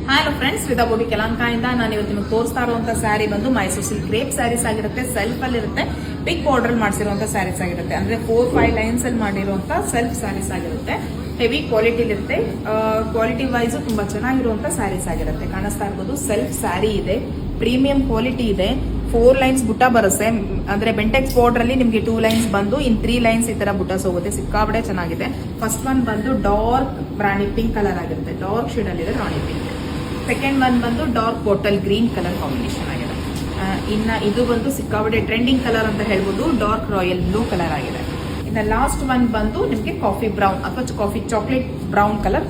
Hello friends, ವಿದಾ ಬೋಬಿ ಕೆಲಂಕಾಯಿಂದ ನಾನು ಇವತ್ತು ನಿಮಗೆ ತೋರಿಸ್ತಾ ಇರುವಂತ ಸ್ಯಾರಿ ಬಂದು ಮೈಸೂರು ಸಿಲ್ಕ್ ಕ್ರೇಪ್ ಸ್ಯಾರೀಸ್ ಆಗಿರುತ್ತೆ. ಸೆಲ್ಫ್ ಅಲ್ಲಿ ಇರುತ್ತೆ, ಬಿಗ್ ಬಾರ್ಡರ್ ಮಾಡಿಸಿರುವಂತ ಸ್ಯಾರೀಸ್ ಆಗಿರುತ್ತೆ. ಅಂದ್ರೆ 4-5 ಲೈನ್ಸ್ ಅಲ್ಲಿ ಮಾಡಿರುವಂತ ಸೆಲ್ಫ್ ಸ್ಯಾರೀಸ್ ಆಗಿರುತ್ತೆ. ಹೆವಿ ಕ್ವಾಲಿಟಿ ಇರುತ್ತೆ. ಕ್ವಾಲಿಟಿ ವೈಸ್ ತುಂಬಾ ಚೆನ್ನಾಗಿರುವಂತ ಸ್ಯಾರೀಸ್ ಆಗಿರುತ್ತೆ. ಕಾಣಿಸ್ತಾ ಇರ್ಬೋದು, ಸೆಲ್ಫ್ ಸ್ಯಾರಿ ಇದೆ, ಪ್ರೀಮಿಯಂ ಕ್ವಾಲಿಟಿ ಇದೆ. 4 ಲೈನ್ಸ್ ಬುಟ್ಟ ಬರುತ್ತೆ. ಅಂದ್ರೆ ಬೆಂಟೆಕ್ಸ್ ಬಾರ್ಡರ್ ಅಲ್ಲಿ ನಿಮ್ಗೆ 2 ಲೈನ್ಸ್ ಬಂದು 3 ಲೈನ್ಸ್ ಈ ತರ ಬುಟ್ಟಾಸ್ ಹೋಗುತ್ತೆ. ಸಿಕ್ಕಾಬಡೆ ಚೆನ್ನಾಗಿದೆ. ಫಸ್ಟ್ ಒನ್ ಬಂದು ಡಾರ್ಕ್ ರಾಣಿ ಪಿಂಕ್ ಕಲರ್ ಆಗಿರುತ್ತೆ. ಡಾರ್ಕ್ ಶೇಡ್ ಅಲ್ಲಿ ಇದೆ ರಾಣಿ ಪಿಂಕ್. ಸೆಕೆಂಡ್ ಒನ್ ಬಂದು dark bottle green colour combination ಆಗಿದೆ. ಇನ್ನ ಇದು ಬಂದು ಸಿಕ್ಕಾಬಡೆ ಟ್ರೆಂಡಿಂಗ್ ಕಲರ್ ಅಂತ ಹೇಳ್ಬೋದು, ಡಾರ್ಕ್ ರಾಯಲ್ ಬ್ಲೂ ಕಲರ್ ಆಗಿದೆ. ಇನ್ನ ಲಾಸ್ಟ್ ಒನ್ ಬಂದು ನಿಮ್ಗೆ ಕಾಫಿ ಬ್ರೌನ್ ಅಥವಾ coffee chocolate brown colour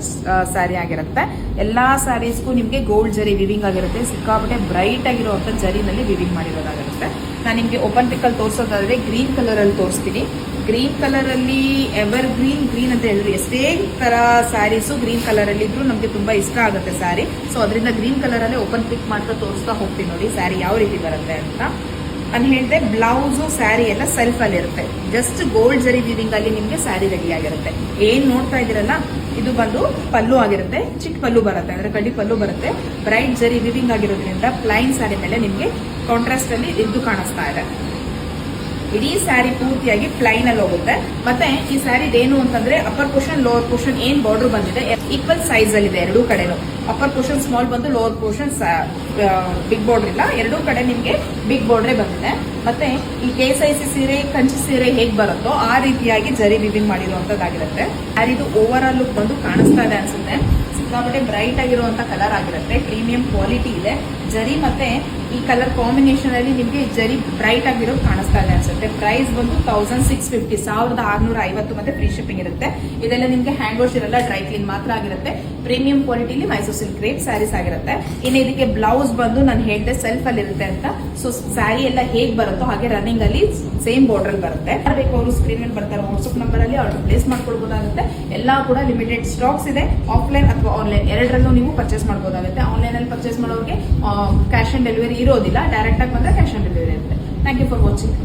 sari ಆಗಿರುತ್ತೆ. ಎಲ್ಲಾ ಸ್ಯಾರೀಸ್ಗೂ ನಿಮ್ಗೆ ಗೋಲ್ಡ್ ಜರಿ ವಿವಿಂಗ್ ಆಗಿರುತ್ತೆ. ಸಿಕ್ಕಾಬಟ್ಟೆ ಬ್ರೈಟ್ ಆಗಿರುವಂತ ಜರಿನಲ್ಲಿ ವಿವಿಂಗ್ ಮಾಡಿರೋದಾಗಿರುತ್ತೆ. ನಾನು ನಿಮ್ಗೆ ಓಪನ್ ಪಿಕ್ ತೋರಿಸೋದಾದ್ರೆ ಗ್ರೀನ್ ಕಲರ್ ಅಲ್ಲಿ ತೋರಿಸ್ತೀನಿ. ಗ್ರೀನ್ ಕಲರ್ ಅಲ್ಲಿ ಎವರ್ ಗ್ರೀನ್ ಅಂತ ಹೇಳಿದ್ರೆ ಎಷ್ಟೇ ತರ ಸ್ಯಾರೀಸು ಗ್ರೀನ್ ಕಲರ್ ಅಲ್ಲಿ ಇದ್ರು ನಮ್ಗೆ ತುಂಬಾ ಇಷ್ಟ ಆಗುತ್ತೆ ಸ್ಯಾರಿ. ಸೊ ಅದರಿಂದ ಗ್ರೀನ್ ಕಲರ್ ಅಲ್ಲೇ ಓಪನ್ ಪಿಕ್ ಮಾಡ್ತಾ ತೋರಿಸ್ತಾ ಹೋಗ್ತೀನಿ ನೋಡಿ ಸ್ಯಾರಿ ಯಾವ ರೀತಿ ಬರುತ್ತೆ ಅಂತ. ನಾನು ಹೇಳಿದೆ ಬ್ಲೌಸು ಸ್ಯಾರಿ ಎಲ್ಲ ಸೆಲ್ಫ್ ಅಲ್ಲಿ ಇರುತ್ತೆ. ಜಸ್ಟ್ ಗೋಲ್ಡ್ ಜರಿ ವಿವಿಂಗ್ ಅಲ್ಲಿ ನಿಮ್ಗೆ ಸ್ಯಾರಿ ರೆಡಿ ಆಗಿರುತ್ತೆ. ಏನ್ ನೋಡ್ತಾ ಇದೀರಲ್ಲ, ಇದು ಬಂದು ಪಲ್ಲು ಆಗಿರುತ್ತೆ. ಚಿಕ್ಕ ಪಲ್ಲು ಬರುತ್ತೆ, ಅಂದ್ರೆ ಕಡ್ಡಿ ಪಲ್ಲು ಬರುತ್ತೆ. ಬ್ರೈಟ್ ಜರಿ ವಿವಿಂಗ್ ಆಗಿರೋದ್ರಿಂದ ಪ್ಲೈನ್ ಸ್ಯಾರಿ ಮೇಲೆ ನಿಮ್ಗೆ ಕಾಂಟ್ರಾಸ್ಟ್ ಅಲ್ಲಿ ಇದು ಕಾಣಿಸ್ತಾ ಇದೆ. ಇಡೀ ಸ್ಯಾರಿ ಪೂರ್ತಿಯಾಗಿ ಪ್ಲೈನ್ ಅಲ್ಲಿ ಹೋಗುತ್ತೆ. ಮತ್ತೆ ಈ ಸ್ಯಾರಿ ಏನು ಅಂತಂದ್ರೆ ಅಪ್ಪರ್ ಪೋರ್ಷನ್ ಲೋವರ್ ಪೋರ್ಷನ್ ಏನ್ ಬಾರ್ಡರ್ ಬಂದಿದೆ ಈಕ್ವಲ್ ಸೈಜ್ ಅಲ್ಲಿ ಇದೆ ಎರಡೂ ಕಡೆನು. ಅಪ್ಪರ್ ಪೋರ್ಷನ್ ಸ್ಮಾಲ್ ಬಂದು ಲೋವರ್ ಪೋರ್ಷನ್ ಬಿಗ್ ಬಾರ್ಡರ್ ಇಲ್ಲ. ಎರಡೂ ಕಡೆ ನಿಮ್ಗೆ ಬಿಗ್ ಬಾರ್ಡ್ರೇ ಬಂದಿದೆ. ಮತ್ತೆ ಈ KSIC ಸೀರೆ ಕಂಚಿ ಸೀರೆ ಹೇಗ್ ಬರುತ್ತೋ ಆ ರೀತಿಯಾಗಿ ಜರಿ ವಿವಿಂಗ್ ಮಾಡಿರುವಂತದ್ದಾಗಿರುತ್ತೆ. ಸ್ಯಾರಿದು ಓವರ್ ಆಲ್ ಲುಕ್ ಬಂದು ಕಾಣಿಸ್ತಾ ಇದೆ ಅನ್ಸುತ್ತೆ. ಸಿಕ್ಕಾಪಟ್ಟೆ ಬ್ರೈಟ್ ಆಗಿರುವಂತ ಕಲರ್ ಆಗಿರುತ್ತೆ. ಪ್ರೀಮಿಯಂ ಕ್ವಾಲಿಟಿ ಇದೆ. ಜರಿ ಮತ್ತೆ ಈ ಕಲರ್ ಕಾಂಬಿನೇಷನ್ ಅಲ್ಲಿ ನಿಮ್ಗೆ ಜರಿ ಬ್ರೈಟ್ ಆಗಿರೋದು ಕಾಣಿಸ್ತಾ ಇದೆ ಅನ್ಸುತ್ತೆ. ಪ್ರೈಸ್ ಬಂದು 1650 1650 ಮತ್ತೆ ಫ್ರೀ ಶಿಪ್ಪಿಂಗ್ ಇರುತ್ತೆ. ಇದೆಲ್ಲ ನಿಮ್ಗೆ ಹ್ಯಾಂಡ್ ವಾಶ್ ಇರಲ್ಲ, ಡ್ರೈ ಕ್ಲೀನ್ ಮಾತ್ರ ಆಗಿರುತ್ತೆ. ಪ್ರೀಮಿಯಂ ಕ್ವಾಲಿಟಿಲಿ ಮೈಸೂರು ಸಿಲ್ಕ್ ಕ್ರೇಪ್ ಸ್ಯಾರೀಸ್ ಆಗಿರುತ್ತೆ. ಇನ್ನು ಇದಕ್ಕೆ ಬ್ಲೌಸ್ ಬಂದು ನಾನು ಹೇಳಿದೆ ಸೆಲ್ಫ್ ಅಲ್ಲಿ ಇರುತ್ತೆ ಅಂತ. ಸೊ ಸ್ಯಾರಿ ಎಲ್ಲ ಹೇಗ್ ಬರುತ್ತೋ ಹಾಗೆ ರನ್ನಿಂಗ್ ಅಲ್ಲಿ ಸೇಮ್ ಬಾರ್ಡರ್ ಬರುತ್ತೆ. ಬೇಕು ಅವರು ಸ್ಕ್ರೀನ್ ಮೇಲೆ ಬರ್ತಾರೆ, ವಾಟ್ಸ್ಆಪ್ ನಂಬರ್ ಅಲ್ಲಿ ಆರ್ಡರ್ ಪ್ಲೇಸ್ ಮಾಡ್ಕೊಳ್ಬಹುದಾಗುತ್ತೆ. ಎಲ್ಲಾ ಕೂಡ ಲಿಮಿಟೆಡ್ ಸ್ಟಾಕ್ಸ್ ಇದೆ. ಆಫ್ಲೈನ್ ಅಥವಾ ಆನ್ಲೈನ್ ಎರಡರಲ್ಲೂ ನೀವು ಪರ್ಚೇಸ್ ಮಾಡಬಹುದಾಗುತ್ತೆ. ಆನ್ಲೈನ್ ಅಲ್ಲಿ ಪರ್ಚೇಸ್ ಮಾಡೋರಿಗೆ ಕ್ಯಾಶ್ ಆನ್ ಡೆಲಿವರಿ ಇರೋದಿಲ್ಲ. ಡೈರೆಕ್ಟ್ ಆಗಿ ಬಂದ್ರೆ ಕ್ಯಾಶ್ ಆನ್ ಡೆಲಿವರಿ ಇರುತ್ತೆ. Thank you for watching.